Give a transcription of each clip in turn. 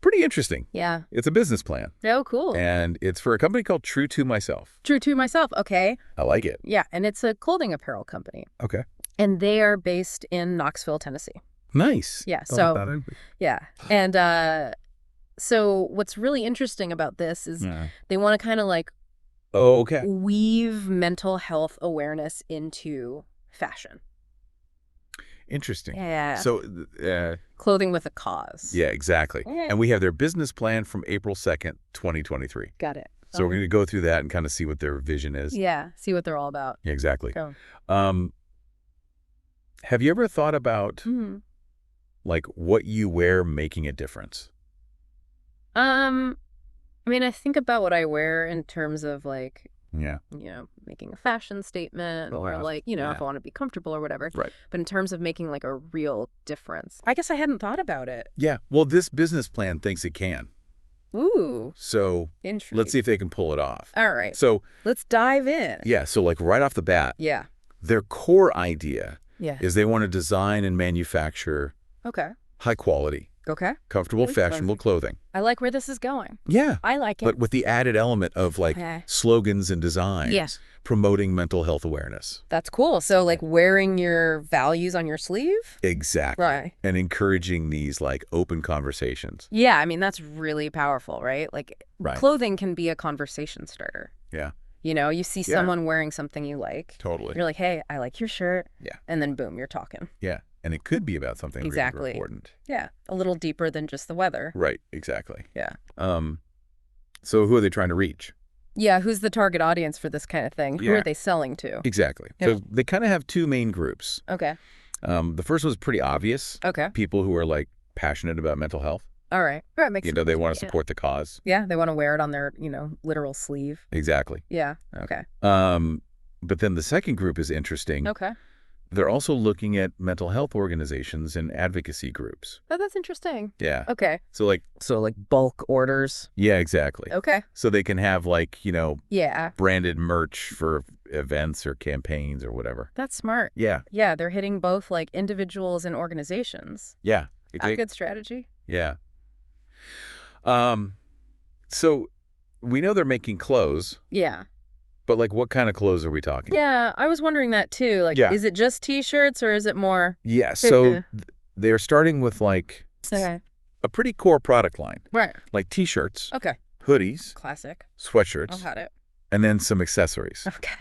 Pretty interesting. Yeah. It's a business plan. Oh, cool. And it's for a company called Tru2Myself. Tru2Myself. Okay. I like it. Yeah. And it's a clothing apparel company. Okay. And they are based in Knoxville, Tennessee. Nice. Yeah. Thought about that. Yeah. And so what's really interesting about this is they want to kind of like weave mental health awareness into fashion. Interesting. Yeah. So, clothing with a cause. yeah, exactly. Yeah. And we have their business plan from April 2nd, 2023. Got it. So we're going to go through that and kind of see what their vision is. Yeah. See what they're all about. Yeah, exactly. Go. Have you ever thought about like what you wear making a difference? I mean, I think about what I wear in terms of like, Yeah. making a fashion statement or like, if I want to be comfortable or whatever. Right. But in terms of making like a real difference, I guess I hadn't thought about it. Yeah. Well, this business plan thinks it can. Ooh. So Intriguing. let's see if they can pull it off. All right. So let's dive in. yeah. So like right off the bat, Yeah. their core idea Yeah. is they want to design and manufacture Okay. high quality, Okay. comfortable, That's fashionable clothing. I like where this is going. Yeah. I like it. But with the added element of like Okay. slogans and designs, Yeah. promoting mental health awareness. That's cool. So like wearing your values on your sleeve? Exactly. Right. And encouraging these like open conversations. Yeah. I mean, that's really powerful, right? Like Right. clothing can be a conversation starter. Yeah. You see someone wearing something you like. Totally. You're like, hey, I like your shirt. Yeah. And then boom, you're talking. Yeah. And it could be about something Exactly. really important. Yeah. A little deeper than just the weather. Right. Exactly. Yeah. So who are they trying to reach? Yeah. Who's the target audience for this kind of thing? Who Yeah. are they selling to? Exactly. Yeah. So they kind of have two main groups. Okay. The first one's pretty obvious. Okay. People who are like passionate about mental health. All right. All right. Makes sense. They want to support the cause. Yeah. They want to wear it on their, literal sleeve. Exactly. Yeah. Okay. But then the second group is interesting. Okay. They're also looking at mental health organizations and advocacy groups. Oh, that's interesting. Yeah. Okay. So like bulk orders. yeah, exactly. Okay. So they can have like, Yeah. branded merch for events or campaigns or whatever. That's smart. Yeah. Yeah. They're hitting both like individuals and organizations. Yeah. That's a good strategy. Yeah. So we know they're making clothes, Yeah. but like what kind of clothes are we talking? Yeah. I was wondering that too. Like, Yeah. is it just T-shirts or is it more? Yeah. So they're starting with like Okay. a pretty core product line, Right. like t-shirts, Okay. hoodies, Classic. sweatshirts, Got it. and then some accessories. Okay.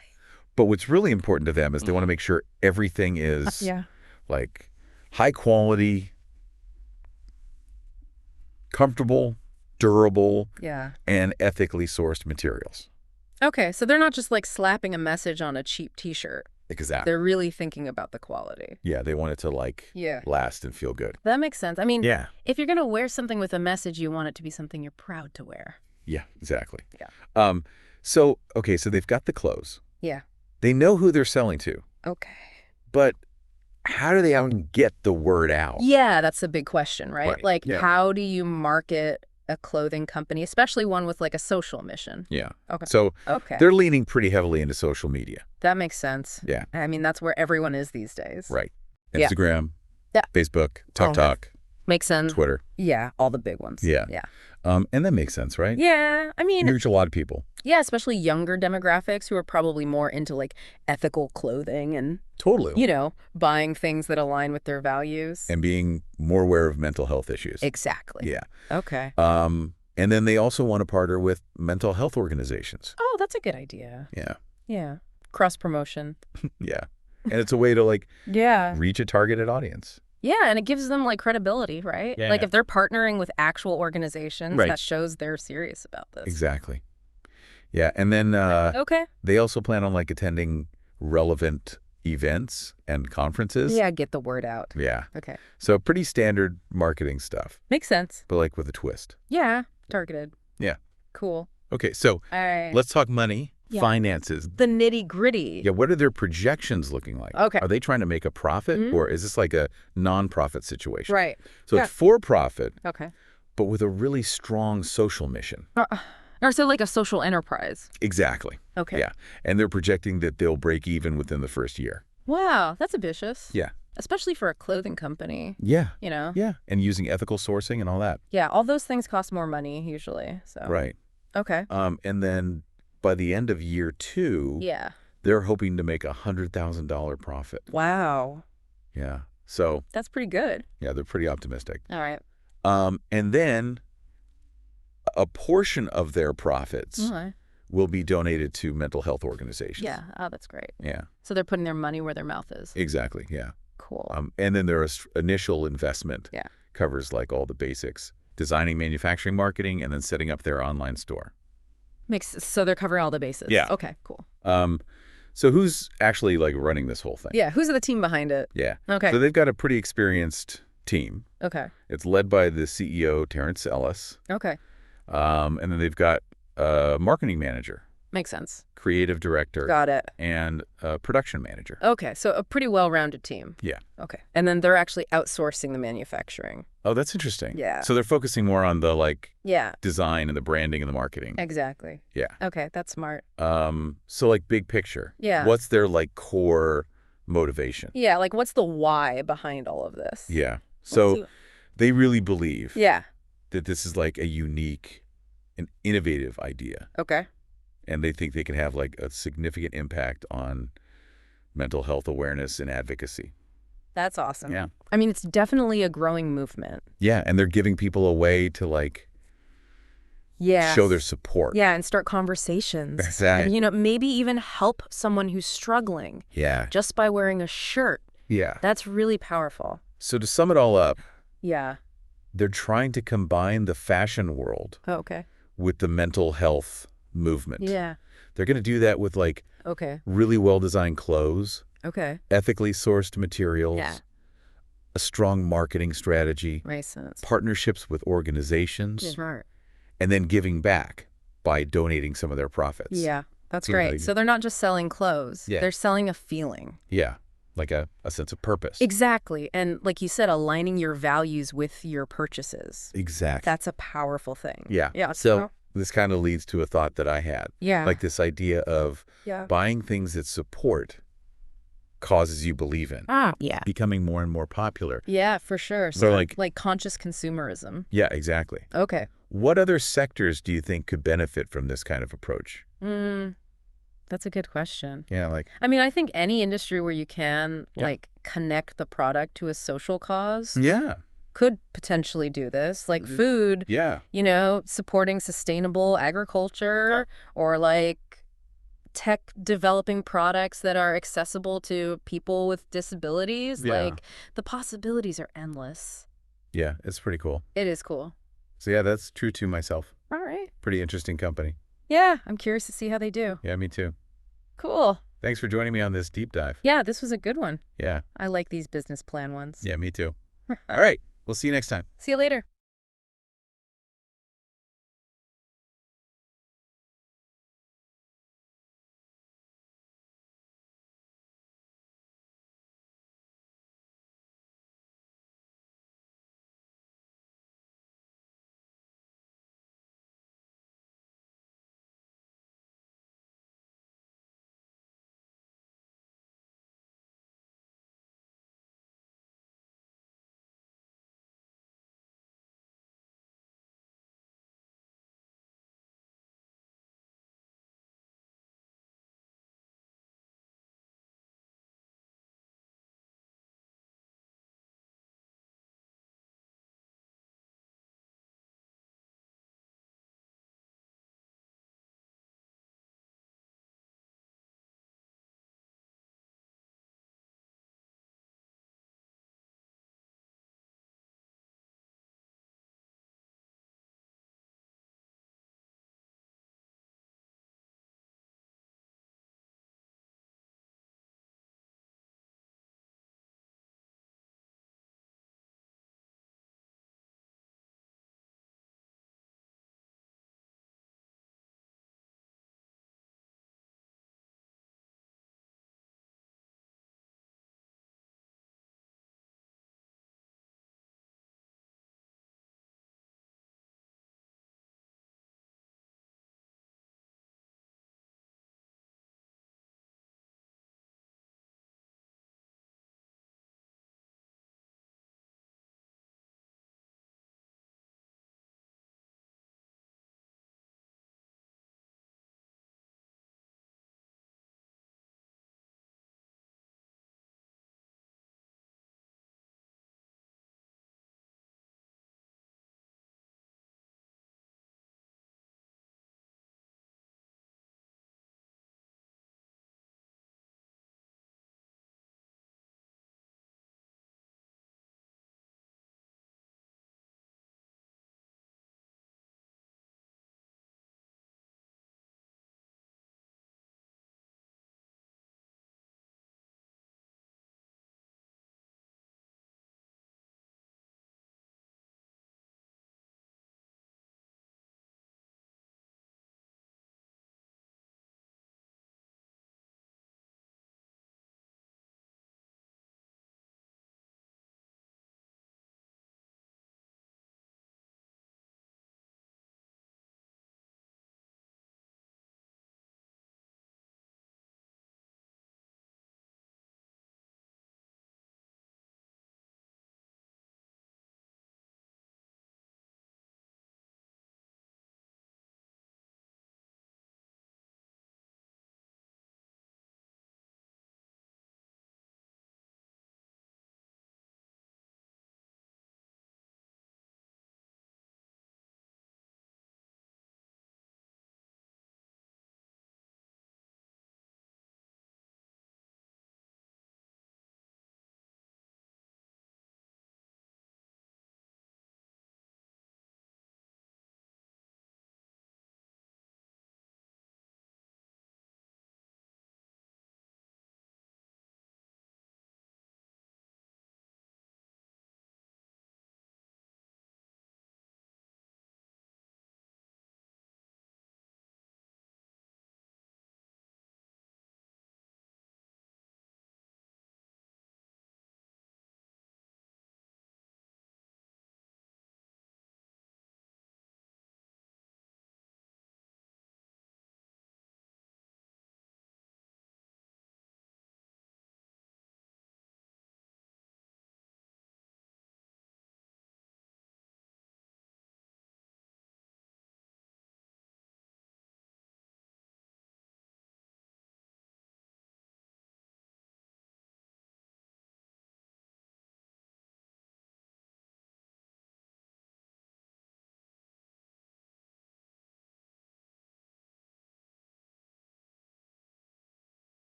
But what's really important to them is they want to make sure everything is Yeah. like high quality, comfortable, durable, Yeah. and ethically sourced materials. Okay. So they're not just like slapping a message on a cheap T-shirt. Exactly. They're really thinking about the quality. Yeah, they want it to like last and feel good. That makes sense. I mean, Yeah. if you're going to wear something with a message, you want it to be something you're proud to wear. Yeah, exactly. Yeah. So they've got the clothes. Yeah. They know who they're selling to. Okay. But how do they even get the word out? Yeah, that's a big question, right? Right. Like, Yeah. how do you market a clothing company, especially one with like a social mission? Yeah. Okay. So Okay. they're leaning pretty heavily into social media. That makes sense. Yeah. I mean, that's where everyone is these days. Right. Yeah. Instagram, Yeah. Facebook, TikTok, Makes sense. Twitter. Yeah, all the big ones. Yeah. Yeah. And that makes sense, right? Yeah. I mean, You reach a lot of people. yeah, especially younger demographics who are probably more into like ethical clothing and, Totally. buying things that align with their values. And being more aware of mental health issues. Exactly. Yeah. Okay. And then they also want to partner with mental health organizations. Oh, that's a good idea. Yeah. Yeah. Cross promotion. Yeah. And it's a way to like Yeah. reach a targeted audience. Yeah, and it gives them like credibility, right? Yeah. Like if they're partnering with actual organizations, Right. that shows they're serious about this. Exactly. Yeah. And then Okay. they also plan on like attending relevant events and conferences. Yeah, get the word out. Yeah. Okay. So pretty standard marketing stuff, Makes sense. but like with a twist. Yeah, targeted. Yeah. Cool. Okay. So All right. let's talk money, Yeah. finances. The nitty gritty. Yeah. What are their projections looking like? Okay. Are they trying to make a profit or is this like a non-profit situation? Right. So Yeah. it's for profit, Okay. but with a really strong social mission. Or so like a social enterprise. Exactly. Okay. Yeah. And they're projecting that they'll break even within the first year. Wow, that's ambitious. Yeah. Especially for a clothing company. Yeah. You know? Yeah. And using ethical sourcing and all that. Yeah, all those things cost more money usually. So. Right. Okay. And then by the end of year 2, yeah, they're hoping to make $100,000 profit. Wow. Yeah. So that's pretty good. Yeah, they're pretty optimistic. All right. And then a portion of their profits will be donated to mental health organizations. Yeah. Oh, that's great. Yeah. So they're putting their money where their mouth is. Exactly. Yeah. Cool. And then their initial investment covers like all the basics, designing, manufacturing, marketing, and then setting up their online store. So they're covering all the bases. Yeah. Okay, cool. So who's actually like running this whole thing? Yeah, who's the team behind it? Yeah. Okay. So they've got a pretty experienced team. Okay. It's led by the CEO, Terrence Ellis. Okay. And then they've got a marketing manager. Makes sense. Creative director. Got it. And a production manager. Okay, so a pretty well-rounded team. Yeah. Okay. And then they're actually outsourcing the manufacturing. Oh, that's interesting. Yeah. So they're focusing more on the yeah, design and the branding and the marketing. Exactly. Yeah. Okay, that's smart. So like big picture. Yeah. What's their like core motivation? Yeah, like what's the why behind all of this? Yeah. So they really believe that this is like a unique and innovative idea. Okay. And they think they can have like a significant impact on mental health awareness and advocacy. That's awesome. Yeah. I mean, it's definitely a growing movement. Yeah, and they're giving people a way to like show their support. Yeah, and start conversations. Exactly. And, maybe even help someone who's struggling. Yeah. Just by wearing a shirt. Yeah. That's really powerful. So to sum it all up, they're trying to combine the fashion world with the mental health movement. Yeah. They're going to do that with like really well-designed clothes, ethically sourced materials, a strong marketing strategy, Makes sense. partnerships with organizations, Smart. and then giving back by donating some of their profits. Yeah, that's great. So they're not just selling clothes. Yeah. They're selling a feeling. Yeah, like a sense of purpose. Exactly. And like you said, aligning your values with your purchases. Exactly. That's a powerful thing. Yeah. Yeah. So this kind of leads to a thought that I had. Yeah. Like this idea of buying things that support causes you believe in. Yeah. Becoming more and more popular. Yeah, for sure. So like conscious consumerism. Yeah, exactly. Okay. What other sectors do you think could benefit from this kind of approach? That's a good question. Yeah, I mean, I think any industry where you can like connect the product to a social cause could potentially do this. Like food, supporting sustainable agriculture or like tech developing products that are accessible to people with disabilities. Like the possibilities are endless. Yeah, it's pretty cool. It is cool. So yeah, that's Tru2Myself. All right. Pretty interesting company. Yeah, I'm curious to see how they do. Yeah, me too. Cool. Thanks for joining me on this deep dive. Yeah, this was a good one. Yeah. I like these business plan ones. Yeah, me too. All right. We'll see you next time. See you later.